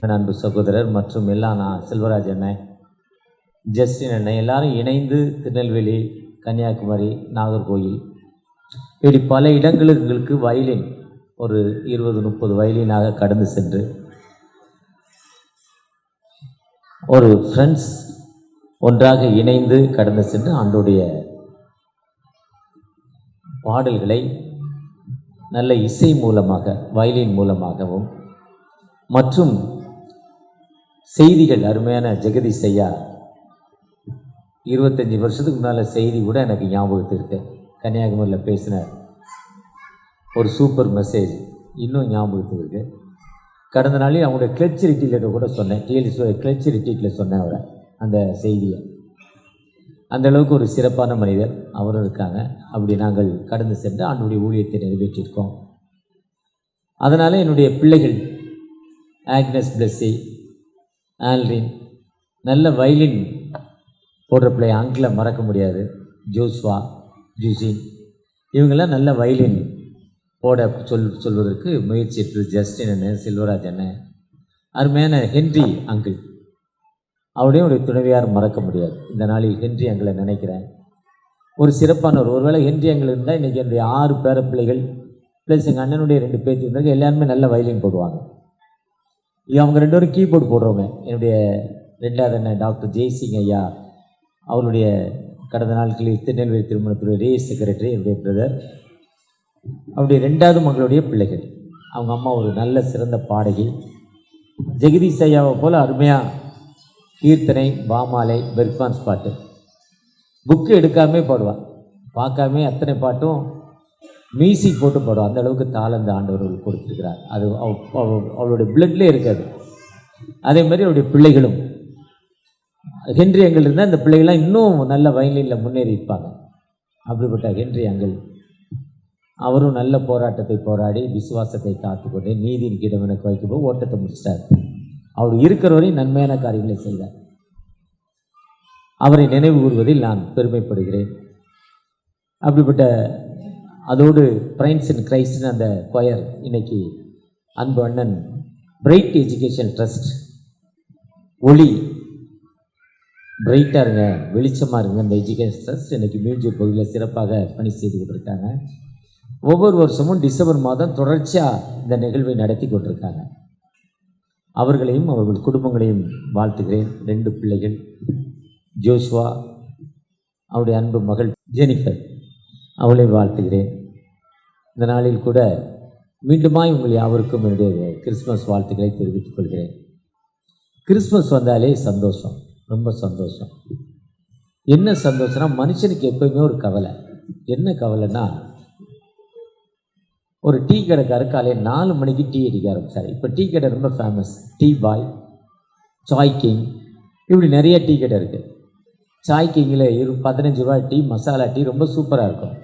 என் அன்பு சகோதரர் மற்றும் எல்லா செல்வராஜ் அண்ணன், ஜஸ்டின் அண்ணன் எல்லாரும் இணைந்து திருநெல்வேலி, கன்னியாகுமரி, நாகர்கோயில் இப்படி பல இடங்களுக்கு வயலின் ஒரு 20-30 வயலினாக கடந்து சென்று ஒரு ஃப்ரெண்ட்ஸ் ஒன்றாக இணைந்து கடந்து சென்று ஆண்டோடைய பாடல்களை நல்ல இசை மூலமாக வயலின் மூலமாகவும் மற்றும் செய்திகள் அருமையான ஜெகதீஷ் ஐயா 25 வருஷத்துக்கு முன்னால் செய்தி கூட எனக்கு ஞாபகத்து இருக்கு. கன்னியாகுமரியில் பேசின ஒரு சூப்பர் மெசேஜ் இன்னும் ஞாபகத்துக்கு இருக்கு. கடந்த நாளில் அவங்களுடைய கிளட்ச் ரிட்டீட்டில் கூட சொன்னேன். கிளட்ச் ரிட்டீட்டில் சொன்னேன் அவரை அந்த செய்தியை. அந்தளவுக்கு ஒரு சிறப்பான மனிதர் அவரும் இருக்காங்க. அப்படி நாங்கள் கடந்து சென்று ஆண்டுடைய ஊழியத்தை நிறைவேற்றியிருக்கோம். அதனால் என்னுடைய பிள்ளைகள் ஆக்னஸ் பிளஸ்ஸி, ஆல்ரின் நல்ல வயலின் போடுற பிள்ளை, அங்கிளை மறக்க முடியாது, ஜோஸ்வா, ஜூசின் இவங்கெல்லாம் நல்ல வயலின் போட சொல்வதற்கு முயற்சி எடுத்து ஜஸ்டின் அண்ணன், செல்வராஜ் அண்ணன், அருமையான ஹென்றி அங்கிள் அவருடைய ஒரு துணைவியார் மறக்க முடியாது. இந்த நாளில் ஹென்றி அங்கிளை நினைக்கிறேன். ஒரு சிறப்பானவர். ஒருவேளை ஹென்றி அங்கிள் இருந்தால் இன்றைக்கி என்னுடைய 6 பேர பிள்ளைகள் ப்ளஸ் எங்கள் அண்ணனுடைய 2 பேர் இருந்தாங்க. எல்லாருமே நல்ல வயலின் போடுவாங்க. அவங்க 2 பேரும் கீபோர்டு போடுறவங்க. என்னுடைய 2வது அண்ணன் டாக்டர் ஜெய்சிங் ஐயா, அவருடைய கடந்த நாட்களில் திருநெல்வேலி திருமணத்துடைய ரே செக்ரட்டரி, என்னுடைய பிரதர். அவருடைய 2வது மகளுடைய பிள்ளைகள். அவங்க அம்மா ஒரு நல்ல சிறந்த பாடகி. ஜெகதீஷ் ஐயாவை போல் அருமையாக கீர்த்தனை, பாமாலை, பெர்க்மான்ஸ் பாட்டு புக்கு எடுக்காமே பாடுவாள். பார்க்காமே அத்தனை பாட்டும் மியூசிக் போட்டு பாடுவாள். அந்த அளவுக்கு தாளந்த ஆண்டவர்கள் கொடுத்துருக்கிறார். அது அவளுடைய பிளட்லேயே இருக்காது. அதே மாதிரி அவருடைய பிள்ளைகளும் ஹென்றி அங்கிள் இருந்தால் இந்த பிள்ளைகள்லாம் இன்னும் நல்ல வயலினில் முன்னேறி இருப்பாங்க. அப்படிப்பட்ட ஹென்றி அங்கிள் அவரும் நல்ல போராட்டத்தை போராடி விசுவாசத்தை காத்துக்கொண்டு நீதியின் கிடம் எனக்கு வைக்கும்போது ஓட்டத்தை முடிச்சிட்டார். அவர் இருக்கிறவரை நன்மையான காரியங்களை செய்தார். அவரை நினைவு கூறுவதில் நான் பெருமைப்படுகிறேன். அப்படிப்பட்ட அதோடு பிரைன்ஸ் இன் கிரைஸ்ட்னு அந்த கொயர் இன்னைக்கு அன்பு அண்ணன் பிரைட் எஜுகேஷன் ட்ரஸ்ட், ஒளி பிரைட்டாக இருங்க, வெளிச்சமாக இருங்க, இந்த எஜுகேஷன் ட்ரஸ்ட் இன்றைக்கி மியூசிக் பகுதியில் சிறப்பாக பணி செய்து கொண்டிருக்காங்க. ஒவ்வொரு வருஷமும் டிசம்பர் மாதம் தொடர்ச்சியாக இந்த நிகழ்வை நடத்தி கொண்டிருக்காங்க. அவர்களையும் அவர்கள் குடும்பங்களையும் வாழ்த்துகிறேன். 2 பிள்ளைகள், ஜோஷ்வா, அவருடைய அன்பு மகள் ஜெனிஃபர், அவளை வாழ்த்துகிறேன். இந்த நாளில் கூட மீண்டுமாய் உங்கள் யாவருக்கும் என்னுடைய கிறிஸ்மஸ் வாழ்த்துக்களை தெரிவித்துக் கொள்கிறேன். கிறிஸ்மஸ் வந்தாலே சந்தோஷம், ரொம்ப சந்தோஷம். என்ன சந்தோஷம்னா, மனுஷனுக்கு எப்போயுமே ஒரு கவலை. என்ன கவலைன்னா, ஒரு டீ கடைக்காரர் காலையில் 4 மணிக்கு டீ அடிக்க ஆரம்பித்தார். இப்போ டீ கடை ரொம்ப famous. Tea boy, Sai king, இப்படி நிறைய டீ கடை இருக்குது. சாய் கிங்கில் 15 ரூபா டீ, மசாலா டீ ரொம்ப சூப்பராக இருக்கும்.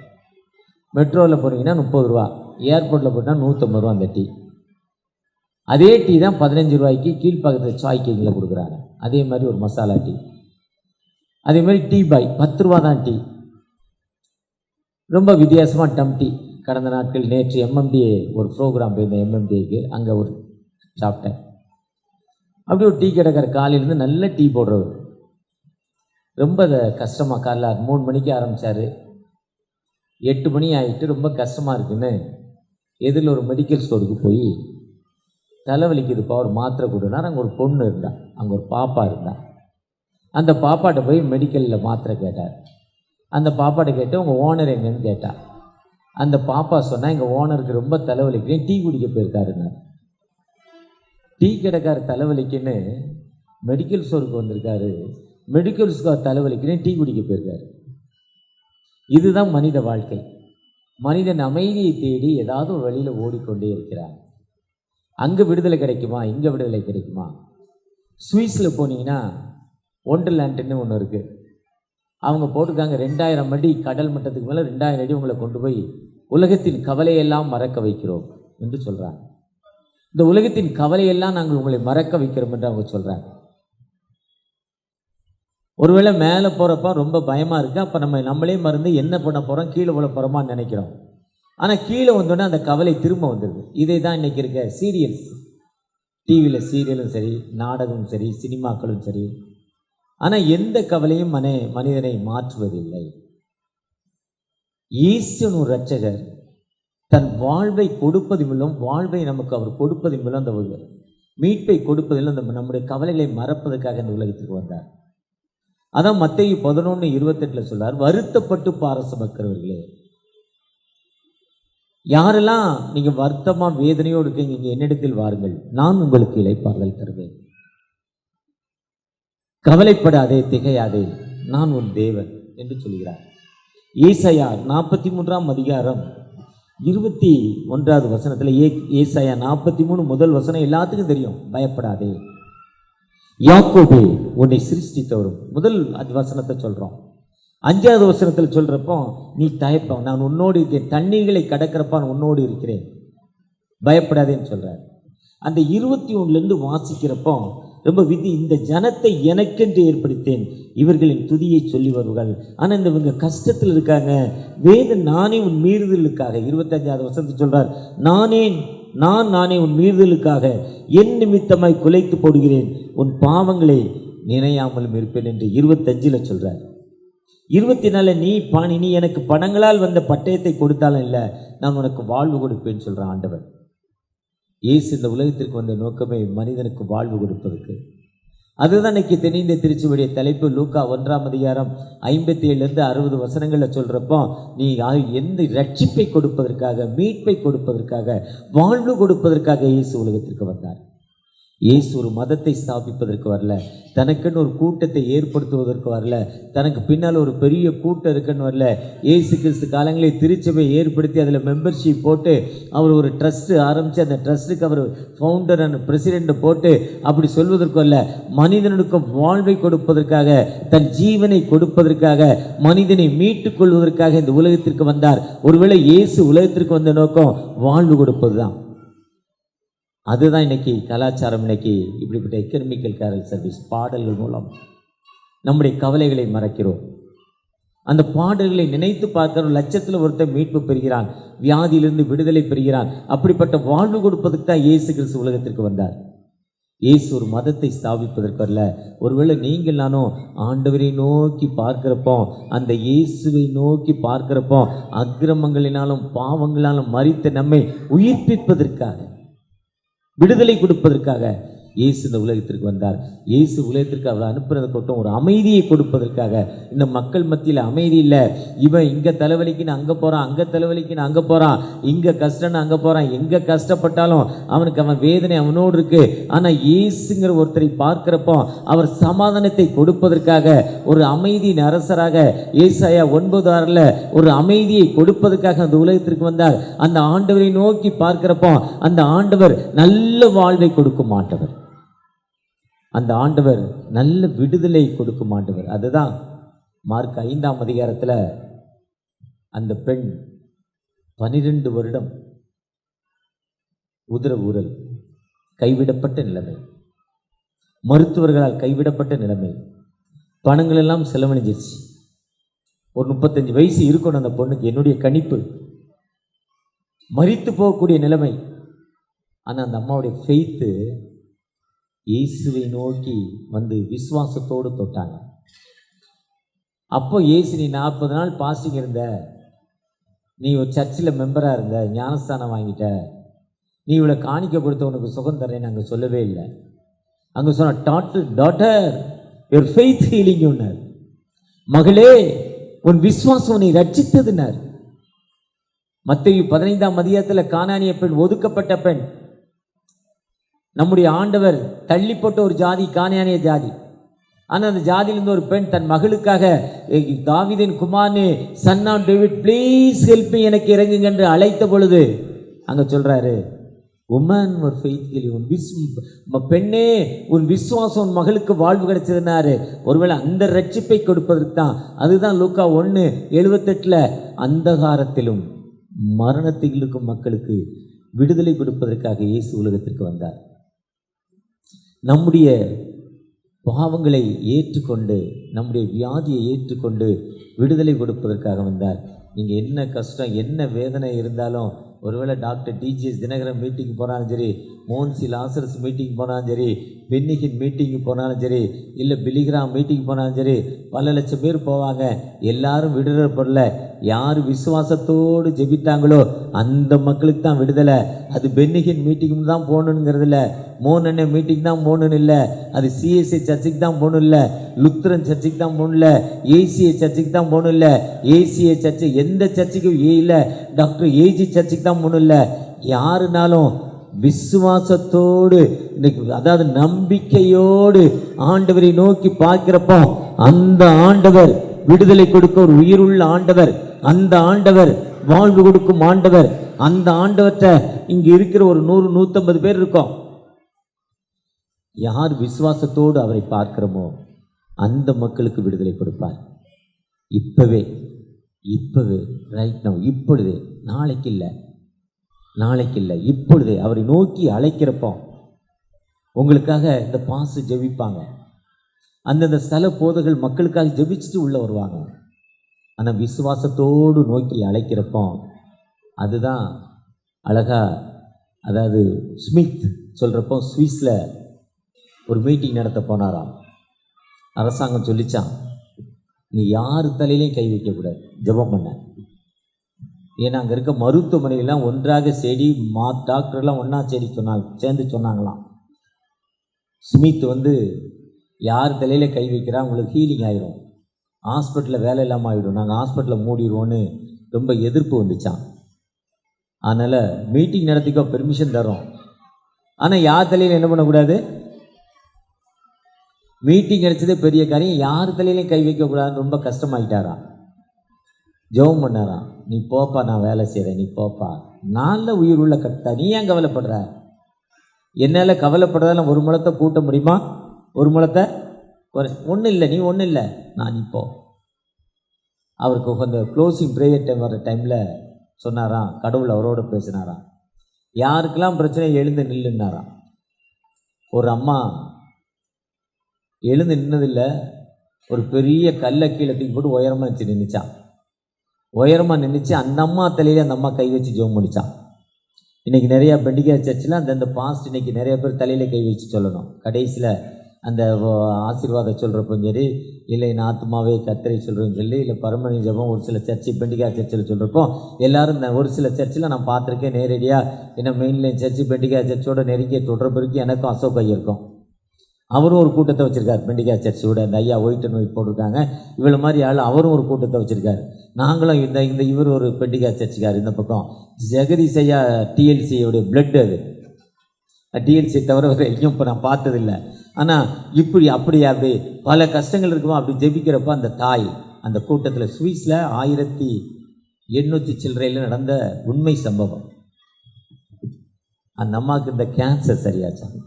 மெட்ரோவில் போனீங்கன்னா 30 ரூபா, ஏர்போர்ட்டில் போனால் 150 ரூபா அந்த டீ. அதே டீ தான் 15 ரூபாய்க்கு கீழ்ப்பாக்கத்தில் சாய் கிங்கில் கொடுக்குறாங்க. அதே மாதிரி ஒரு மசாலா டீ. அதே மாதிரி டீ பாய் 10 ரூபா தான் டீ. ரொம்ப வித்தியாசமாக டம் டீ. கடந்த நாட்கள் நேற்று எம்எம்டிஏ ஒரு ப்ரோக்ராம் போயிருந்தேன். எம்எம்டிஏக்கு அங்கே ஒரு சாப்பிட்டேன். அப்படி ஒரு டீ கடைக்கார காலையிலேருந்து நல்ல டீ போடுறவர். ரொம்ப கஷ்டமாக காலைல 3 மணிக்கு ஆரம்பித்தார். 8 மணி ஆகிட்டு ரொம்ப கஷ்டமாக இருக்குன்னு எதிரில் ஒரு மெடிக்கல் ஸ்டோருக்கு போய் தலைவலிக்குதுப்பா ஒரு மாத்திரை கொடுனார். அங்கே ஒரு பொண்ணு இருந்தாள், அங்கே ஒரு பாப்பா இருந்தாள். அந்த பாப்பாட்ட போய் மெடிக்கலில் மாத்திரை கேட்டார். அந்த பாப்பாட்ட கேட்டு உங்கள் ஓனர் எங்கன்னு கேட்டால் அந்த பாப்பா சொன்னால் எங்கள் ஓனருக்கு ரொம்ப தலைவலிக்கிறேன், டீ குடிக்க போயிருக்காருன்னு. டீ கடைக்கார தலைவலிக்குன்னு மெடிக்கல் ஸ்டோருக்கு வந்திருக்காரு. மெடிக்கல் ஸ்டோர் தலைவலிக்கிறேன், டீ குடிக்க போயிருக்காரு. இதுதான் மனித வாழ்க்கை. மனிதன் அமைதியை தேடி ஏதாவது ஒரு வழியில் ஓடிக்கொண்டே இருக்கிறான். அங்கே விடுதலை கிடைக்குமா, இங்கே விடுதலை கிடைக்குமா? சுவிஸில் போனீங்கன்னா ஒண்டர்லேண்டுன்னு ஒன்று இருக்குது. அவங்க போட்டிருக்காங்க 2000 அடி கடல் மட்டத்துக்கு மேலே 2000 அடி உங்களை கொண்டு போய் உலகத்தின் கவலையெல்லாம் மறக்க வைக்கிறோம் என்று சொல்கிறாங்க. இந்த உலகத்தின் கவலையெல்லாம் நாங்கள் உங்களை மறக்க வைக்கிறோம் என்று அவங்க சொல்கிறாங்க. ஒருவேளை மேலே போகிறப்ப ரொம்ப பயமாக இருக்குது. அப்போ நம்மளே மறந்து என்ன பண்ண போகிறோம், கீழே விழ போகிறோமான்னு நினைக்கிறோம். ஆனால் கீழே வந்தோடனே அந்த கவலை திரும்ப வந்துடுது. இதை தான் இன்றைக்கி இருக்க சீரியல்ஸ். டிவியில் சீரியலும் சரி, நாடகமும் சரி, சினிமாக்களும் சரி. ஆனால் எந்த கவலையும் மனிதனை மாற்றுவதில்லை. இயேசுவின் ஒரு இரட்சகர் தன் வாழ்வை கொடுப்பது மூலம், வாழ்வை நமக்கு அவர் கொடுப்பது மூலம், அந்த மீட்பை கொடுப்பதில் அந்த நம்முடைய கவலைகளை மறப்பதற்காக இந்த உலகத்துக்கு வந்தார். அதான் மத்தேயு 11:28 சொல்றார், வருத்தப்பட்டு பார சுமக்கிறவர்களே. யாரெல்லாம் நீங்க வருத்தமா வேதனையோடு இருக்கீங்க, நீங்க என்னிடத்தில் வாருங்கள், நான் உங்களுக்கு இளைப்பாறுதல் தருவேன். கவலைப்படாதே, திகையாதே, நான் உன் தேவன் என்று சொல்கிறார். ஏசாயா 43ஆம் அதிகாரம் 21வது வசனத்தில், ஏசாயா 43 முதல் வசனம் எல்லாத்துக்கும் தெரியும். பயப்படாதே, யாக்கோபே உன்னை சிருஷ்டித்தவரும், முதல் வசனத்தை சொல்றோம். 5வது வசனத்தில் சொல்றப்போ, நீ தயப்ப, நான் உன்னோடு இருக்கிறேன், தண்ணீர்களை கடக்கிறப்ப நான் உன்னோடு இருக்கிறேன், பயப்படாதேன்னு சொல்றார். அந்த 21லேருந்து வாசிக்கிறப்போ ரொம்ப விதி, இந்த ஜனத்தை எனக்கென்று ஏற்படுத்தேன், இவர்களின் துதியை சொல்லி வருவார்கள். ஆனால் இந்த இவங்க கஷ்டத்தில் இருக்காங்க. நானே உன் மீறுதலுக்காக 25வது வசனத்தை சொல்றார், நானே உன் மீறுதலுக்காக என் நிமித்தமாய் குலைத்து போடுகிறேன், உன் பாவங்களை நினையாமலும் இருப்பேன் என்று 25ல் சொல்றார். 24 நீ எனக்கு பணங்களால் வந்த பட்டயத்தை கொடுத்தாலும் இல்லை, நான் உனக்கு வாழ்வு கொடுப்பேன்னு சொல்றான் ஆண்டவர். இயேசு இந்த உலகத்திற்கு வந்த நோக்கமே மனிதனுக்கு வாழ்வு கொடுப்பதற்கு. அதுதான் இன்னைக்கு தெனிந்த திருச்சியுடைய தலைப்பு. லூக்கா 1ஆம் அதிகாரம் 57லேருந்து 60 வசனங்களில் சொல்றப்போ, நீ எந்த ரட்சிப்பை கொடுப்பதற்காக, மீட்பை கொடுப்பதற்காக, வாழ்வு கொடுப்பதற்காக இயேசு உலகத்திற்கு வந்தார். இயேசு ஒரு மதத்தை ஸ்தாபிப்பதற்கு வரல, தனக்குன்னு ஒரு கூட்டத்தை ஏற்படுத்துவதற்கு வரல, தனக்கு பின்னால் ஒரு பெரிய கூட்டம் இருக்குன்னு வரல. இயேசு கிறிஸ்து காலங்களில் திருச்சபை ஏற்படுத்தி அதில் மெம்பர்ஷிப் போட்டு அவர் ஒரு ட்ரஸ்ட்டு ஆரம்பித்து அந்த ட்ரஸ்ட்டுக்கு அவர் ஃபவுண்டர் அண்ட் பிரசிடெண்ட்டை போட்டு அப்படி சொல்வதற்கு வரல. மனிதனுக்கு வாழ்வை கொடுப்பதற்காக, தன் ஜீவனை கொடுப்பதற்காக, மனிதனை மீட்டுக் கொள்வதற்காக இந்த உலகத்திற்கு வந்தார். ஒருவேளை இயேசு உலகத்திற்கு வந்த நோக்கம் வாழ்வு கொடுப்பது தான். அதுதான் இன்னைக்கு கலாச்சாரம். இன்னைக்கு இப்படிப்பட்ட எக்கனாமிக்கல் கேரல் சர்வீஸ் பாடல்கள் மூலம் நம்முடைய கவலைகளை மறைக்கிறோம். அந்த பாடல்களை நினைத்து பார்க்கிற லட்சத்தில் ஒருத்தர் மீட்பு பெறுகிறான், வியாதியிலிருந்து விடுதலை பெறுகிறான். அப்படிப்பட்ட வாழ்வு கொடுப்பதற்கு தான் இயேசு கிறிஸ்து உலகத்திற்கு வந்தார். இயேசு ஒரு மதத்தை ஸ்தாபிப்பதற்கு அல்ல. ஒருவேளை நீங்கள் நானும் ஆண்டவரை நோக்கி பார்க்கிறப்போ, அந்த இயேசுவை நோக்கி பார்க்கிறப்போ, அக்கிரமங்களினாலும் பாவங்களாலும் மரித்த நம்மை உயிர்ப்பிப்பதற்காக, விடுதலை கொடுப்பதற்காக இயேசு இந்த உலகத்திற்கு வந்தார். இயேசு உலகத்திற்கு அவர் அனுப்புறது கொட்டும் ஒரு அமைதியை கொடுப்பதற்காக. இந்த மக்கள் மத்தியில் அமைதி இல்லை. இவன் இங்கே தலைவலிக்குன்னு அங்கே போகிறான், அங்கே தலைவலிக்குன்னு அங்கே போகிறான், இங்கே கஷ்டம்னு அங்கே போகிறான். எங்கே கஷ்டப்பட்டாலும் அவன் வேதனை அவனோடு இருக்கு. ஆனால் இயேசுங்கிற ஒருத்தரை பார்க்கிறப்போ அவர் சமாதானத்தை கொடுப்பதற்காக, ஒரு அமைதியின் அரசராக ஏசாயா 9:6 ஒரு அமைதியை கொடுப்பதற்காக அந்த உலகத்திற்கு வந்தார். அந்த ஆண்டவரை நோக்கி பார்க்கிறப்போ அந்த ஆண்டவர் நல்ல வாழ்வை கொடுக்கும் ஆண்டவர், அந்த ஆண்டவர் நல்ல விடுதலை கொடுக்கும் ஆண்டவர். அதுதான் மார்க் 5ஆம் அதிகாரத்தில் அந்த பெண் 12 வருடம் உதர ஊரல், கைவிடப்பட்ட நிலைமை, மருத்துவர்களால் கைவிடப்பட்ட நிலைமை, பணங்கள் எல்லாம் செலவழிஞ்சிருச்சு. ஒரு 35 வயசு இருக்கணும் அந்த பொண்ணுக்கு, என்னுடைய கணிப்பு, மரித்து போகக்கூடிய நிலைமை. ஆனால் அந்த அம்மாவுடைய ஃபெய்த்து இயேசுவை நோக்கி வந்து விசுவாசத்தோடு தொட்டாங்க. அப்போ இயேசு, நீ 40 நாள் பாஸ்டிங் இருந்த, நீ ஒரு சர்ச்சில் மெம்பராக இருந்த, ஞானஸ்தானம் வாங்கிட்ட, நீ இவ்வளோ காணிக்க கொடுத்த, உனக்கு சுகம் தரேன்னு அங்கே சொல்லவே இல்லை. அங்கே சொன்ன டாட்டர் யுவர் ஃபெய்த் ஹீலிங் உன்னார், மகளே உன் விசுவாசம் நீ ரட்சித்ததுனார். மத்தேயு 15ஆம் அதிகாரத்தில் கானானிய பெண், ஒதுக்கப்பட்ட பெண், நம்முடைய ஆண்டவர் தள்ளி போட்ட ஒரு ஜாதி, கானானிய ஜாதி. ஆனால் அந்த ஜாதியிலிருந்து ஒரு பெண் தன் மகளுக்காக, தாவீதின் குமாரனே, son of David please help me, எனக்கு இறங்குங்க என்று அழைத்த பொழுது அங்கே சொல்றாரு, உமன் ஒரு ஃபெய்த்ஃபுல்லி, உன் பெண்ணே உன் விசுவாசம் உன் மகளுக்கு வாழ்வு கிடைச்சதுனாரு. ஒருவேளை அந்த ரட்சிப்பை கொடுப்பதற்கு தான். அதுதான் லூக்கா 1:78 அந்தகாரத்திலும் மரணத்தில் இருக்கும் மக்களுக்கு விடுதலை கொடுப்பதற்காக இயேசு உலகத்திற்கு வந்தார். நம்முடைய பாவங்களை ஏற்றுக்கொண்டு, நம்முடைய வியாதியை ஏற்றுக்கொண்டு விடுதலை கொடுப்பதற்காக வந்தார். நீங்கள் என்ன கஷ்டம், என்ன வேதனை இருந்தாலும் ஒருவேளை டாக்டர் டிஜிஎஸ் தினகரன் மீட்டிங் போனாலும் சரி, மோன்சி லாசரஸ் மீட்டிங் போனாலும் சரி, பென்னிகின் மீட்டிங்கு போனாலும் சரி, இல்லை பிலிகிராம் மீட்டிங் போனாலும் சரி, பல லட்சம் பேர் போவாங்க. எல்லாரும் விடுதலைப்படல. யார் விசுவாசத்தோடு ஜெபித்தாங்களோ அந்த மக்களுக்கு தான் விடுதலை. அது பென்னிகின் மீட்டிங் தான் போகணுங்கிறது இல்லை, மோனண்ணே மீட்டிங் தான் போகணுன்னு இல்லை, அது சிஎஸ்ஐ சர்ச்சுக்கு தான் போகணும் இல்லை, லுத்ரன் சர்ச்சுக்கு தான் போகணும் இல்லை, ஏசிஐ சர்ச்சுக்கு தான் போகணும் இல்லை, ஏசிஐ சர்ச்சு எந்த சர்ச்சுக்கும் இல்லை, டாக்டர் ஏஜி சர்ச்சுக்கு தான் போகணும் இல்லை. யாருனாலும் விசுவாசத்தோடு இன்னைக்கு, அதாவது நம்பிக்கையோடு ஆண்டவரை நோக்கி பார்க்கிறப்போ அந்த ஆண்டவர் விடுதலை கொடுக்க ஒரு உயிருள்ள ஆண்டவர், அந்த ஆண்டவர் வாழ்வு கொடுக்கும் ஆண்டவர். அந்த ஆண்டவர்கிட்ட இங்க இருக்கிற ஒரு 100-150 பேர் இருக்கோம். யார் விசுவாசத்தோடு அவரை பார்க்கிறோமோ அந்த மக்களுக்கு விடுதலை கொடுப்பார். இப்பவே ரைட் நவ், இப்பொழுது, நாளைக்கு இல்லை, இப்பொழுது அவரை நோக்கி அழைக்கிறப்போ உங்களுக்காக இந்த பாசு ஜெபிப்பாங்க. அந்தந்த ஸ்தல போதர்கள் மக்களுக்காக ஜெபிச்சுட்டு உள்ள வருவாங்க. ஆனால் விசுவாசத்தோடு நோக்கி அழைக்கிறப்போ அதுதான் அழகா. அதாவது ஸ்மித் சொல்கிறப்போ ஸ்விஸில் ஒரு மீட்டிங் நடத்த போனாராம். அரசாங்கம் சொல்லிச்சான், நீ யார் தலையிலையும் கை வைக்கக்கூடாது, ஜெபம் பண்ண. ஏன்னா அங்கே இருக்க மருத்துவமனைகள்லாம் ஒன்றாக செடி டாக்டர்லாம் ஒன்றா சேர்ந்து சொன்னாங்களாம், ஸ்மித் யார் தலையில் கை வைக்கிறா உங்களுக்கு ஹீலிங் ஆகிடும், ஹாஸ்பிட்டலில் வேலை இல்லாமல் ஆகிடும், நாங்கள் ஹாஸ்பிட்டலை மூடிடுவோன்னு ரொம்ப எதிர்ப்பு வந்துச்சான். அதனால் மீட்டிங் நடத்திக்கோ, பெர்மிஷன் தரோம், ஆனால் யார் தலையில் என்ன பண்ணக்கூடாது, மீட்டிங் கிடைச்சதே பெரிய காரியம், யார் தலையிலையும் கை வைக்கக்கூடாதுன்னு ரொம்ப கஷ்டமாயிட்டாராம். ஜெபம் பண்ணாராம், நீ போப்பா, நான் வேலை செய்கிறேன், நீ போப்பா, நல்ல உயிர் உள்ள கத்தா, நீ ஏன் கவலைப்படுற, என்னால் கவலைப்படுறதால ஒரு முழத்தை கூட்ட முடியுமா, ஒரு முழத்தை ஒன்றும் இல்லை, நீ ஒன்றும் இல்லை, நான் இப்போ. அவருக்கு அந்த க்ளோசிங் ப்ரேயர் டைம் வர டைமில் சொன்னாராம், கடவுள் அவரோட பேசினாராம், யாருக்கெல்லாம் பிரச்சனை எழுந்து நில்லுன்னாராம். ஒரு அம்மா எழுந்து நின்னதில்லை, ஒரு பெரிய கல்லை கீழே தூக்கி போட்டு உயரமாக வச்சு நின்றுச்சான். உயரமாக நின்றுச்சு, அந்த அம்மா தலையிலே அந்த அம்மா கை வச்சு ஜெபம் பண்ணிச்சான். இன்றைக்கி நிறையா பெண்டிகா சர்ச்சில் அந்த பாஸ்ட் இன்றைக்கி நிறைய பேர் தலையில் கை வச்சு சொல்லணும். கடைசியில் அந்த ஆசீர்வாதம் சொல்கிறப்போ சரி, இல்லை என் ஆத்மாவே கர்த்தரை சொல்கிறேன்னு சொல்லி, இல்லை பரமணி ஜெபம் ஒரு சில சர்ச்சு பெண்டிகா சர்ச்சில் சொல்கிறப்போ எல்லோரும் இந்த ஒரு சில சர்ச்சில் நான் பார்த்துருக்கேன் நேரடியாக. ஏன்னா மெயின்லைன் சர்ச்சு பெண்டிகா சர்ச்சோட நெருங்கிய தொடர பிறகு எனக்கும் அசோக் ஐயா இருக்கும். அவரும் ஒரு கூட்டத்தை வச்சுருக்கார் பெண்டிகா சர்ச்சோட. அந்த ஐயா ஒயிட் அண்ட் ஒயிட் போட்டிருக்காங்க, இவ்வளோ மாதிரி ஆள் அவரும் ஒரு கூட்டத்தை வச்சுருக்காரு. நாங்களும் இந்த இவர் ஒரு பெண்டிகா சர்ச்சுக்கார். இந்த பக்கம் ஜெகதீஷ் ஐயா டிஎல்சியோடைய பிளட், அது டிஎல்சி தவிர வேறு எங்கேயும் இப்போ நான் பார்த்ததில்லை. ஆனால் அப்படி பல கஷ்டங்கள் இருக்குமோ அப்படி ஜெபிக்கிறப்போ அந்த தாய் அந்த கூட்டத்தில் சுவிஸில் 1800 சில்லறையில் நடந்த உண்மை சம்பவம். அந்த அம்மாவுக்கு இந்த கேன்சர் சரியாச்சாங்க.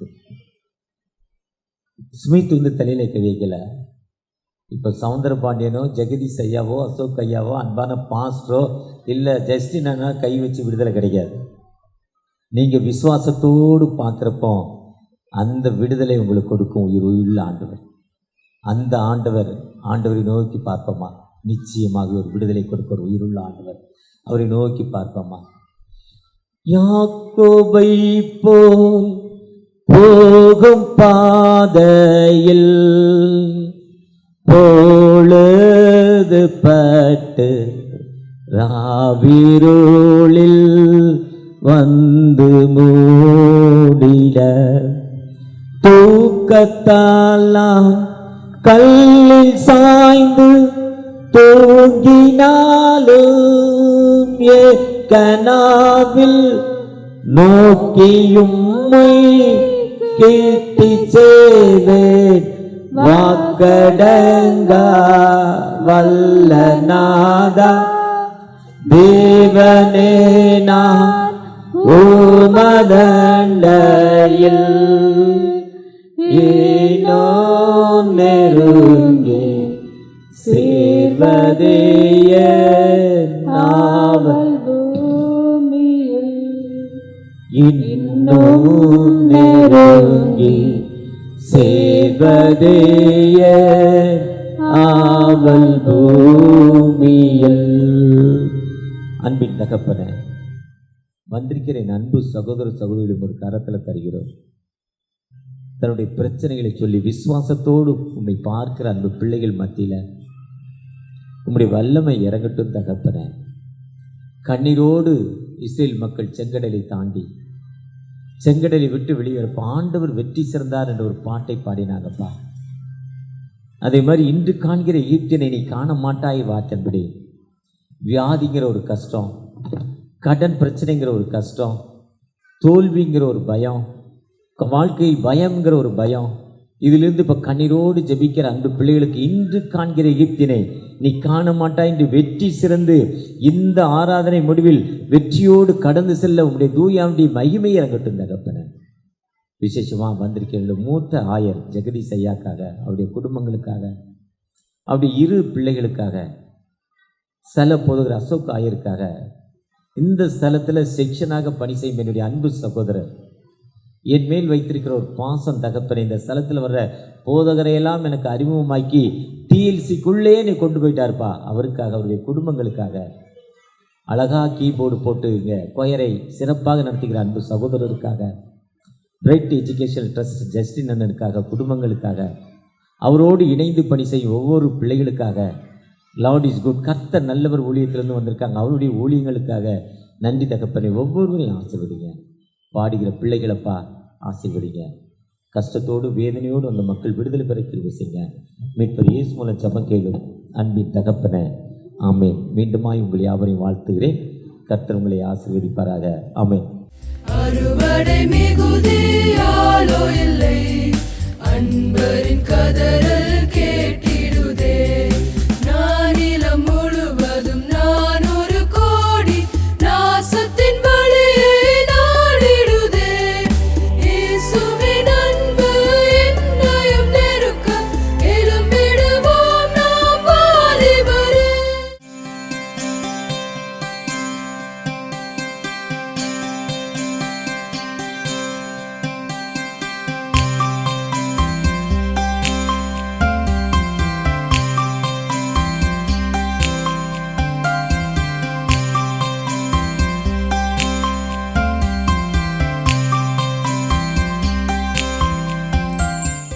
ஸ்மித் தலையில் கை வைக்கல. இப்போ சவுந்தரபாண்டியனோ ஜெகதீஷ் ஐயாவோ அசோக் ஐயாவோ அன்பான பாஸ்டரோ இல்லை ஜஸ்டின் அண்ணா கை வச்சு விடுதலை கிடைக்காது. நீங்கள் விசுவாசத்தோடு பார்க்குறப்போ அந்த விடுதலை உங்களுக்கு கொடுக்கும் உயிருள்ள ஆண்டவர். அந்த ஆண்டவரை நோக்கி பார்ப்போமா, நிச்சயமாக ஒரு விடுதலை கொடுக்க ஒரு உயிருள்ள ஆண்டவர். அவரை நோக்கி பார்ப்போமா. யாக்கோபை போல் போகும் பாதையில் பொழுது பட்டு ராவிருளில் வந்து மூடிட தூக்கத்தாலாம் கல்லில் சாய்ந்து தூங்கினாலும் கனாவில் நோக்கியும்மை கீர்த்தி செய்வேன் வாக்கடங்கா வல்ல நாதா தேவனே நான் உமதண்டையில் ஏனோ நெருங்கி சேர்வதேய நாவல் பூமியில் இன்னும் நெருங்கி சேர்வதேய ஆவல் பூமியில். அன்பின் தகப்பனே, வந்திருக்கிற என் அன்பு சகோதர சகோதரிகளும் ஒரு கரத்தில் தருகிறோம். தன்னுடைய பிரச்சனைகளை சொல்லி விசுவாசத்தோடு உண்மை பார்க்கிற அன்பு பிள்ளைகள் மத்தியில் உம்முடைய வல்லமை இறங்கட்டும் தகப்பனே. கண்ணீரோடு இஸ்ரேல் மக்கள் செங்கடலை தாண்டி செங்கடலை விட்டு வெளியேறப்ப ஆண்டவர் வெற்றி சிறந்தார் என்ற ஒரு பாட்டை பாடினாங்கப்பா. அதே மாதிரி இன்று காண்கிற எகிப்தியனை நீ காண மாட்டாய் வார்த்தைன்படி வியாதிங்கிற ஒரு கஷ்டம், கடன் பிரச்சனைங்கிற ஒரு கஷ்டம், தோல்விங்கிற ஒரு பயம், வாழ்க்கையில் பயம்ங்கிற ஒரு பயம், இதிலிருந்து இப்போ கண்ணீரோடு ஜெபிக்கிற அன்பு பிள்ளைகளுக்கு இன்று காண்கிற எகிப்தினை நீ காண மாட்டாய் என்று வெற்றி சிறந்து இந்த ஆராதனை முடிவில் வெற்றியோடு கடந்து செல்ல உங்களுடைய தூயாவுடைய மகிமை இறங்கட்டும் தகப்பன. விசேஷமாக வந்திருக்கிற மூத்த ஆயர் ஜெகதீஷ் ஐயாக்காக, அவருடைய குடும்பங்களுக்காக, அவருடைய இரு பிள்ளைகளுக்காக, ஸ்தல போதுகிற அசோக் ஆயருக்காக, இந்த ஸ்தலத்தில் செக்ஷனாக பணி செய்யும் என்னுடைய அன்பு சகோதரர், என் மேல் வைத்திருக்கிற ஒரு பாசம் தகப்பனை, இந்த ஸ்தலத்தில் வர்ற போதகரையெல்லாம் எனக்கு அறிமுகமாக்கி டிஎல்சிக்குள்ளே நீ கொண்டு போயிட்டார்ப்பா, அவருக்காக, அவருடைய குடும்பங்களுக்காக, அழகாக கீபோர்டு போட்டு இங்கே கொயரை சிறப்பாக நடத்துகிற அன்பு சகோதரருக்காக, பிரைட் எஜுகேஷன் ட்ரஸ்ட் ஜஸ்டின் அண்ணனுக்காக, குடும்பங்களுக்காக, அவரோடு இணைந்து பணி செய்யும் ஒவ்வொரு பிள்ளைகளுக்காக, லார்ட் இஸ் குட், கர்த்தர் நல்லவர் ஊழியத்திலிருந்து வந்திருக்காங்க, அவருடைய ஊழியங்களுக்காக நன்றி தகப்பனை. ஒவ்வொருவரையும் ஆசீர்வதிங்க. பாடுகிற பிள்ளைகளப்பா ஆசீர்வதிங்க. கஷ்டத்தோடு வேதனையோடு அந்த மக்கள் விடுதலை பெற கிருபை செய்யுங்க. மீட்பர் இயேசு மூலம் ஜெபம் கேளும் அன்பின் தகப்பனே, ஆமென். மீண்டுமாய் உங்களை யாவரையும் வாழ்த்துகிறேன். கர்த்தர் உங்களை ஆசீர்வதிப்பாராக. ஆமென். அறுவடை மிகுதியாலோ இல்லை, அன்பரின் கதறல்